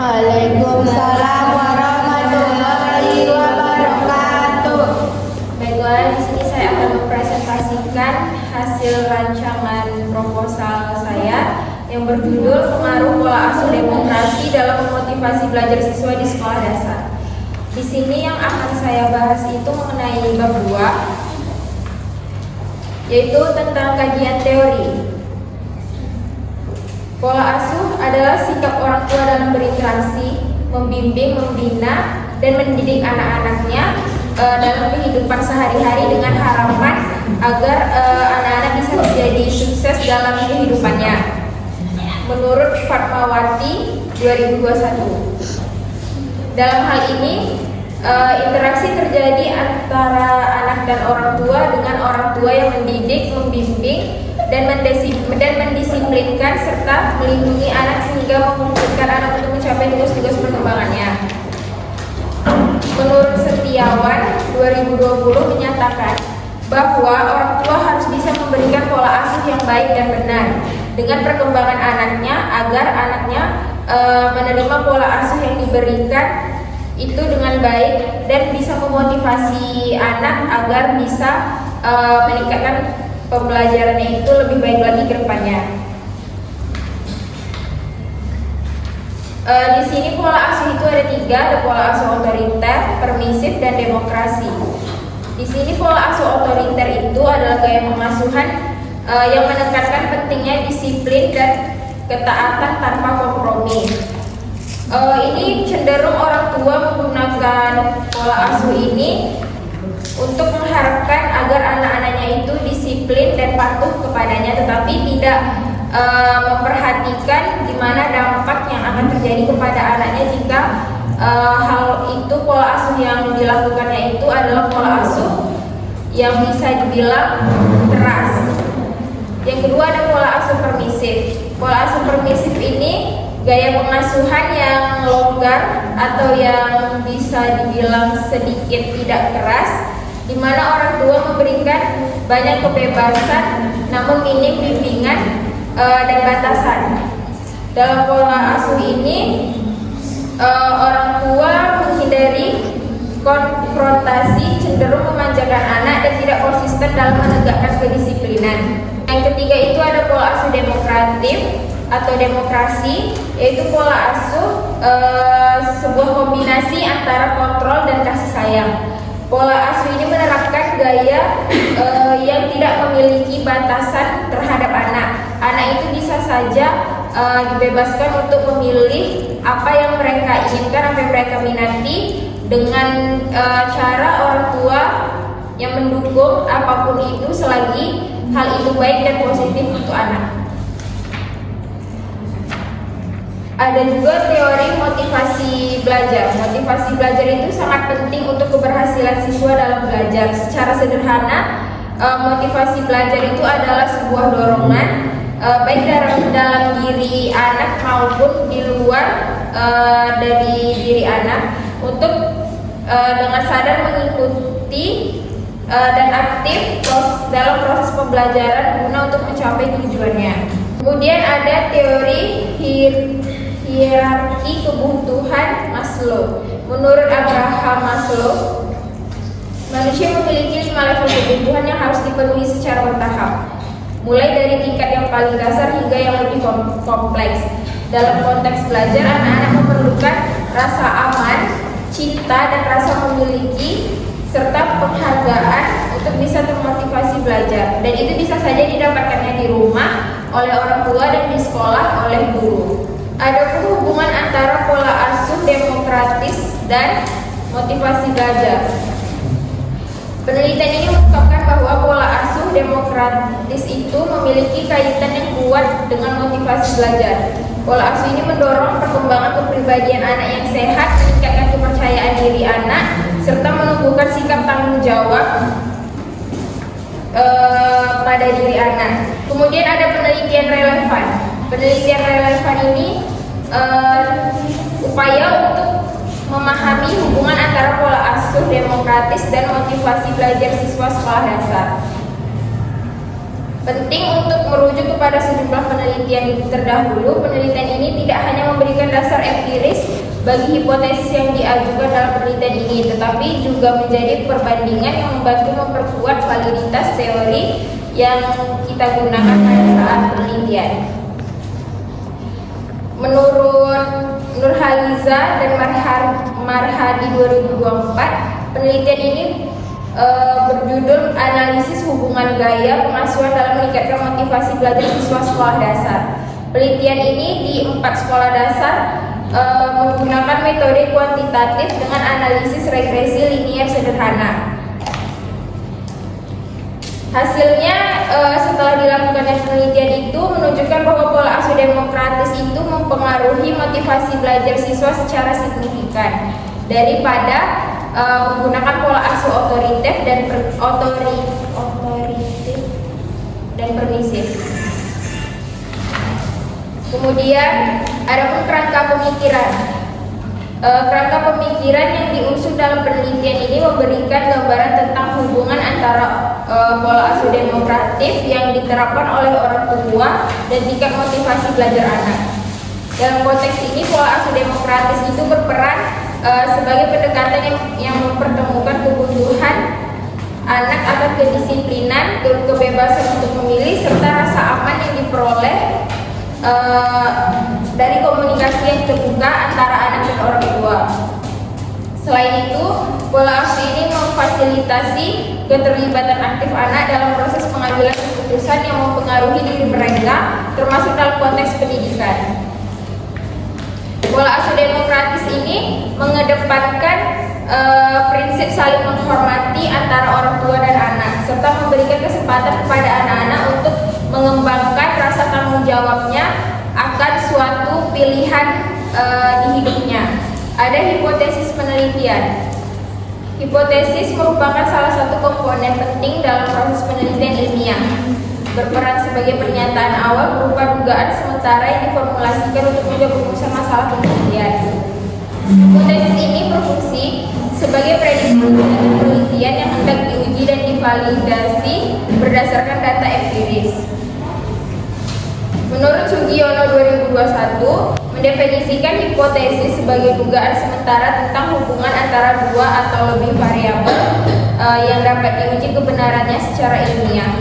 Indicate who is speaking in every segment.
Speaker 1: Waalaikumsalam warahmatullahi wabarakatuh.
Speaker 2: Baiklah, di sini saya akan mempresentasikan hasil rancangan proposal saya yang berjudul Pengaruh Pola Asuh Demokrasi dalam Memotivasi Belajar Siswa di Sekolah Dasar. Di sini yang akan saya bahas itu mengenai bab 2, yaitu tentang kajian teori. Pola asuh adalah sikap orang tua dalam berinteraksi, membimbing, membina, dan mendidik anak-anaknya dalam kehidupan sehari-hari dengan harapan agar anak-anak bisa menjadi sukses dalam kehidupannya. Menurut Fatmawati 2021. Dalam hal ini, interaksi terjadi antara anak dan orang tua dengan orang tua yang mendidik, membimbing, dan mendisiplinkan serta melindungi anak sehingga memungkinkan anak untuk mencapai tugas-tugas perkembangannya. Menurut Setiawan 2020 menyatakan bahwa orang tua harus bisa memberikan pola asuh yang baik dan benar dengan perkembangan anaknya agar anaknya menerima pola asuh yang diberikan itu dengan baik dan bisa memotivasi anak agar bisa meningkatkan pembelajarannya itu lebih baik lagi ke depannya. Di sini pola asuh itu ada 3, ada pola asuh otoriter, permisif, dan demokrasi. Di sini pola asuh otoriter itu adalah gaya pengasuhan yang menekankan pentingnya disiplin dan ketaatan tanpa kompromi. Ini cenderung orang tua menggunakan pola asuh ini untuk mengharapkan agar anak-anaknya itu disiplin dan patuh kepadanya, tetapi tidak memperhatikan gimana dampak yang akan terjadi kepada anaknya jika hal itu pola asuh yang dilakukannya itu adalah pola asuh yang bisa dibilang keras. Yang kedua ada pola asuh permisif. Pola asuh permisif ini gaya pengasuhan yang longgar atau yang bisa dibilang sedikit tidak keras, di mana orang tua memberikan banyak kebebasan namun minim bimbingan dan batasan. Dalam pola asuh ini orang tua menghindari konfrontasi, cenderung memanjakan anak dan tidak konsisten dalam menegakkan kedisiplinan. Yang ketiga itu ada pola asuh demokratif atau demokrasi, yaitu pola asuh sebuah kombinasi antara kontrol dan kasih sayang. Pola asuh ini menerapkan gaya yang tidak memiliki batasan terhadap anak. Anak itu bisa saja dibebaskan untuk memilih apa yang mereka inginkan, apa yang mereka minati, dengan cara orang tua yang mendukung apapun itu selagi hal itu baik dan positif untuk anak. Ada juga teori motivasi belajar. Motivasi belajar itu sangat penting untuk keberhasilan siswa dalam belajar. Secara sederhana, motivasi belajar itu adalah sebuah dorongan baik dalam diri anak maupun di luar dari diri anak untuk dengan sadar mengikuti dan aktif dalam proses pembelajaran guna untuk mencapai tujuannya. Kemudian ada teori hierarki kebutuhan Maslow. Menurut Abraham Maslow, manusia memiliki 5 level kebutuhan yang harus dipenuhi secara bertahap, mulai dari tingkat yang paling dasar hingga yang lebih kompleks. Dalam konteks belajar, anak-anak memerlukan rasa aman, cinta, dan rasa memiliki serta penghargaan untuk bisa termotivasi belajar, dan itu bisa saja didapatkannya di rumah oleh orang tua dan di sekolah oleh guru. Ada pun hubungan antara pola asuh demokratis dan motivasi belajar. Penelitian ini mengungkapkan bahwa pola asuh demokratis itu memiliki kaitan yang kuat dengan motivasi belajar. Pola asuh ini mendorong perkembangan kepribadian anak yang sehat, meningkatkan kepercayaan diri anak, serta menumbuhkan sikap tanggung jawab pada diri anak. Kemudian ada penelitian relevan. Penelitian relevan ini upaya untuk memahami hubungan antara pola asuh demokratis dan motivasi belajar siswa sekolah dasar. Penting untuk merujuk kepada sejumlah penelitian terdahulu. Penelitian ini tidak hanya memberikan dasar empiris bagi hipotesis yang diajukan dalam penelitian ini, tetapi juga menjadi perbandingan yang membantu memperkuat validitas teori yang kita gunakan pada saat penelitian. Menurut Nurhaliza dan Marhadi 2024, penelitian ini berjudul Analisis Hubungan Gaya Pengasuhan dalam Meningkatkan Motivasi Belajar Siswa Sekolah Dasar. Penelitian ini di 4 sekolah dasar menggunakan metode kuantitatif dengan analisis regresi linier sederhana. Hasilnya setelah dilakukannya penelitian itu menunjukkan bahwa pola asuh demokratis itu mempengaruhi motivasi belajar siswa secara signifikan daripada menggunakan pola asuh otoriter dan permisif. Kemudian adapun kerangka pemikiran. Kerangka pemikiran yang diusung dalam penelitian ini memberikan gambaran tentang hubungan antara pola asuh demokratif yang diterapkan oleh orang tua dan tingkat motivasi belajar anak. Dalam konteks ini, pola asuh demokratis itu berperan sebagai pendekatan yang mempertemukan kebutuhan anak akan kedisiplinan, kebebasan untuk memilih, serta rasa aman yang diperoleh dari komunikasi yang terbuka antara anak dan orang tua. Selain itu, pola asuh ini memfasilitasi keterlibatan aktif anak dalam proses pengambilan keputusan yang mempengaruhi diri mereka, termasuk dalam konteks pendidikan. Pola asuh demokratis ini mengedepankan prinsip saling menghormati antara orang tua dan anak, serta memberikan kesempatan kepada anak-anak untuk mengembangkan rasa tanggung jawabnya akan suatu pilihan di hidupnya. Ada hipotesis penelitian. Hipotesis merupakan salah satu komponen penting dalam proses penelitian ilmiah. Berperan sebagai pernyataan awal berupa dugaan sementara yang diformulasikan untuk menjawab rumusan masalah penelitian. Hipotesis ini berfungsi sebagai prediksi penelitian yang hendak diuji dan divalidasi berdasarkan data empiris. Menurut Sugiono 2021, mendefinisikan hipotesis sebagai dugaan sementara tentang hubungan antara dua atau lebih variabel yang dapat diuji kebenarannya secara ilmiah.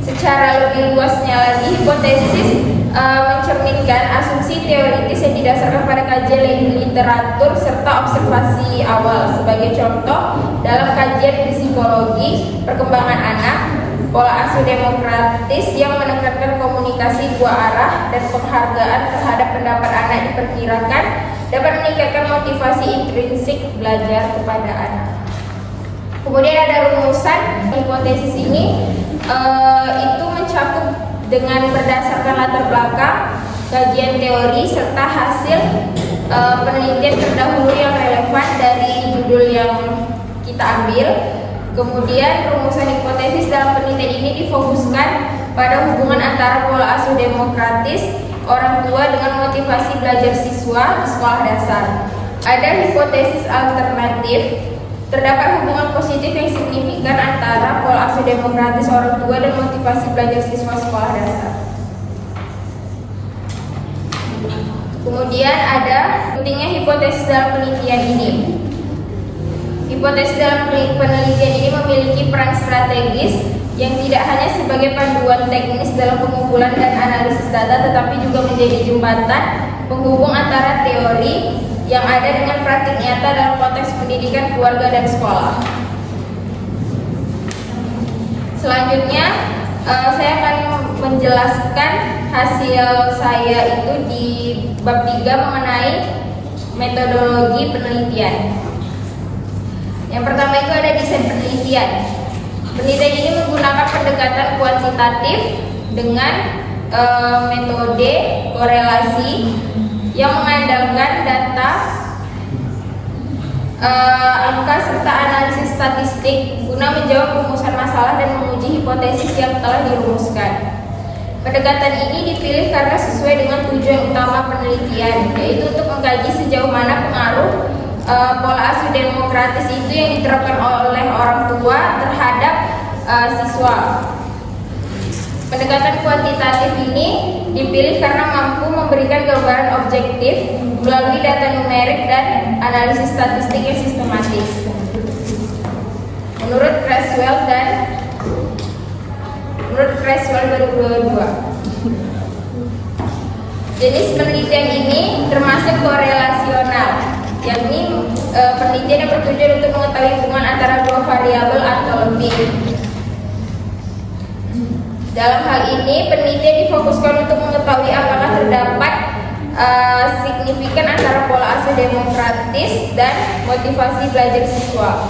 Speaker 2: Secara lebih luasnya lagi, hipotesis mencerminkan asumsi teoritis yang didasarkan pada kajian literatur serta observasi awal. Sebagai contoh, dalam kajian psikologi perkembangan anak, pola asuh demokratis yang menekankan komunikasi dua arah dan penghargaan terhadap pendapat anak diperkirakan dapat meningkatkan motivasi intrinsik belajar kepada anak. Kemudian ada rumusan. Hipotesis ini itu mencakup dengan berdasarkan latar belakang, kajian teori, serta hasil penelitian terdahulu yang relevan dari judul yang kita ambil. Kemudian rumusan hipotesis dalam penelitian ini difokuskan pada hubungan antara pola asuh demokratis orang tua dengan motivasi belajar siswa di sekolah dasar. Ada hipotesis alternatif. Terdapat hubungan positif yang signifikan antara pola asuh demokratis orang tua dan motivasi belajar siswa sekolah dasar. Kemudian ada pentingnya hipotesis dalam penelitian ini. Hipotesis dalam penelitian ini memiliki peran strategis yang tidak hanya sebagai panduan teknis dalam pengumpulan dan analisis data, tetapi juga menjadi jembatan penghubung antara teori yang ada dengan praktik nyata dalam konteks pendidikan keluarga dan sekolah. Selanjutnya, saya akan menjelaskan hasil saya itu di bab 3 mengenai metodologi penelitian. Yang pertama itu ada desain penelitian. Penelitian ini menggunakan pendekatan kuantitatif dengan metode korelasi yang mengandalkan data, angka serta analisis statistik guna menjawab rumusan masalah dan menguji hipotesis yang telah dirumuskan. Pendekatan ini dipilih karena sesuai dengan tujuan utama penelitian, yaitu untuk mengkaji sejauh mana pengaruh pola asuh demokratis itu yang diterapkan oleh orang tua terhadap siswa. Pendekatan kuantitatif ini dipilih karena mampu memberikan gambaran objektif melalui data numerik dan analisis statistik yang sistematis. Menurut Creswell 2022. Jenis penelitian ini termasuk korelasional, yakni penelitian yang bertujuan untuk mengetahui hubungan antara dua variabel atau lebih. Dalam hal ini, penelitian difokuskan untuk mengetahui apakah terdapat signifikan antara pola asuh demokratis dan motivasi belajar siswa.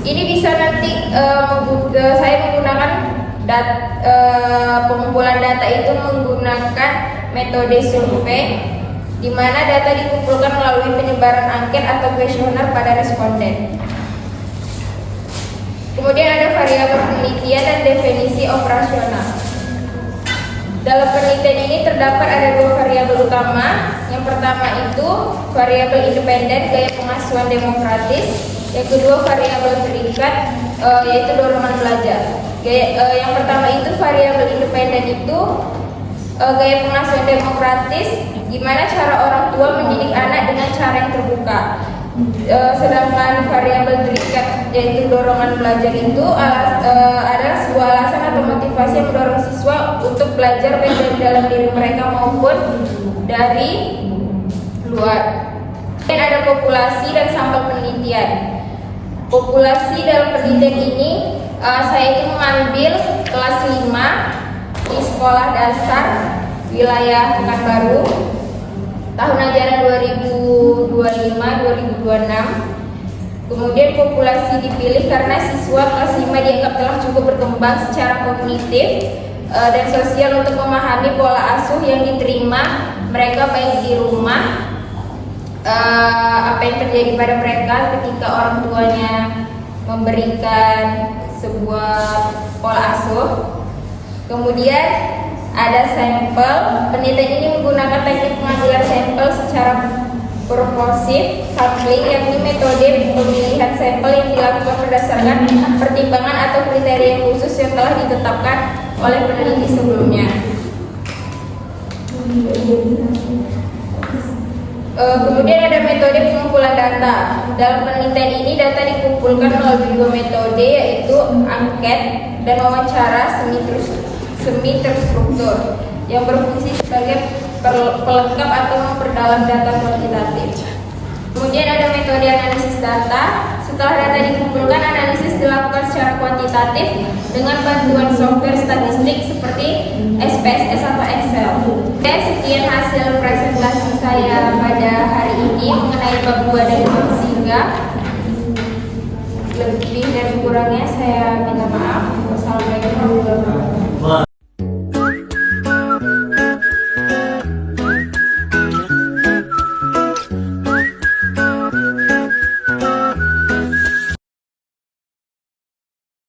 Speaker 2: Ini bisa nanti saya menggunakan pengumpulan data itu menggunakan metode survei, di mana data dikumpulkan melalui penyebaran angket atau kuesioner pada responden. Kemudian ada variabel penelitian dan definisi operasional. Dalam penelitian ini terdapat ada dua variabel utama. Yang pertama itu variabel independen gaya pengasuhan demokratis. Yang kedua variabel terikat yaitu dorongan belajar. Yang pertama itu variabel independen itu gaya pengasuhan demokratis, gimana cara orang tua mendidik anak dengan cara yang terbuka. Sedangkan variabel terikat yaitu dorongan belajar itu adalah sebuah alasan atau motivasi yang mendorong siswa untuk belajar baik dari dalam diri mereka maupun dari luar. Dan ada populasi dan sampel penelitian. Populasi dalam penelitian ini saya itu mengambil kelas 5 di sekolah dasar wilayah Pekanbaru tahun ajaran 2025-2026. Kemudian populasi dipilih karena siswa kelas 5 dianggap telah cukup berkembang secara kognitif dan sosial untuk memahami pola asuh yang diterima mereka baik di rumah, apa yang terjadi pada mereka ketika orang tuanya memberikan sebuah pola asuh. Kemudian ada sampel. Penelitian ini menggunakan teknik pengambilan sampel secara proporsif sampling, yakni metode pemilihan sampel yang dilakukan berdasarkan pertimbangan atau kriteria khusus yang telah ditetapkan oleh peneliti sebelumnya. Kemudian ada metode pengumpulan data. Dalam penelitian ini data dikumpulkan melalui dua metode, yaitu angket dan wawancara semi terstruktur yang berfungsi sebagai pelengkap atau memperdalam data kuantitatif. Kemudian ada metode analisis data. Setelah data dikumpulkan, analisis dilakukan secara kuantitatif dengan bantuan software statistik seperti SPSS atau Excel. Sekian hasil presentasi saya pada hari ini mengenai bab 2 dan bab 3.